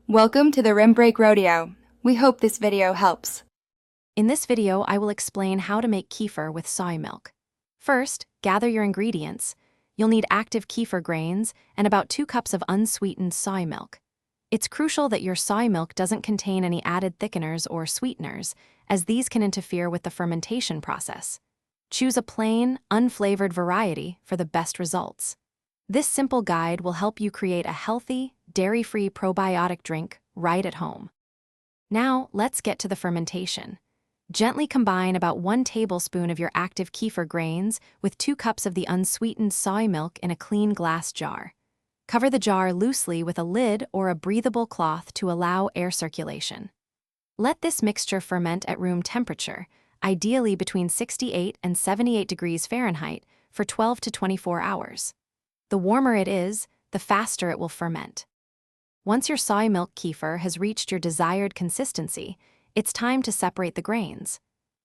Welcome to the Rim Break Rodeo. We hope this video helps. In this video, I will explain how to make kefir with soy milk. First, gather your ingredients. You'll need active kefir grains and about 2 cups of unsweetened soy milk. It's crucial that your soy milk doesn't contain any added thickeners or sweeteners, as these can interfere with the fermentation process. Choose a plain, unflavored variety for the best results. This simple guide will help you create a healthy, dairy-free probiotic drink right at home. Now, let's get to the fermentation. Gently combine about 1 tablespoon of your active kefir grains with 2 cups of the unsweetened soy milk in a clean glass jar. Cover the jar loosely with a lid or a breathable cloth to allow air circulation. Let this mixture ferment at room temperature, ideally between 68 and 78 degrees Fahrenheit, for 12 to 24 hours. The warmer it is, the faster it will ferment. Once your soy milk kefir has reached your desired consistency, it's time to separate the grains.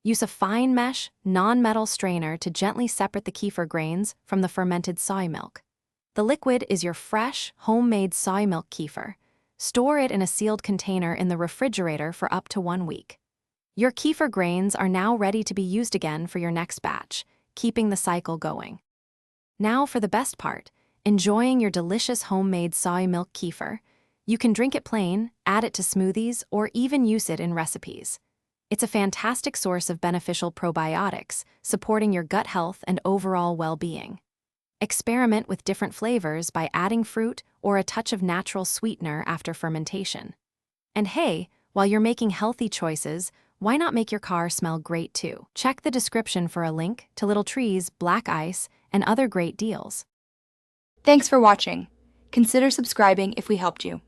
Use a fine mesh, non-metal strainer to gently separate the kefir grains from the fermented soy milk. The liquid is your fresh, homemade soy milk kefir. Store it in a sealed container in the refrigerator for up to 1 week. Your kefir grains are now ready to be used again for your next batch, keeping the cycle going. Now for the best part, enjoying your delicious homemade soy milk kefir. You can drink it plain, add it to smoothies, or even use it in recipes. It's a fantastic source of beneficial probiotics, supporting your gut health and overall well-being. Experiment with different flavors by adding fruit or a touch of natural sweetener after fermentation. And hey, while you're making healthy choices, why not make your car smell great too? Check the description for a link to Little Tree's Black Ice and other great deals. Thanks for watching. Consider subscribing if we helped you.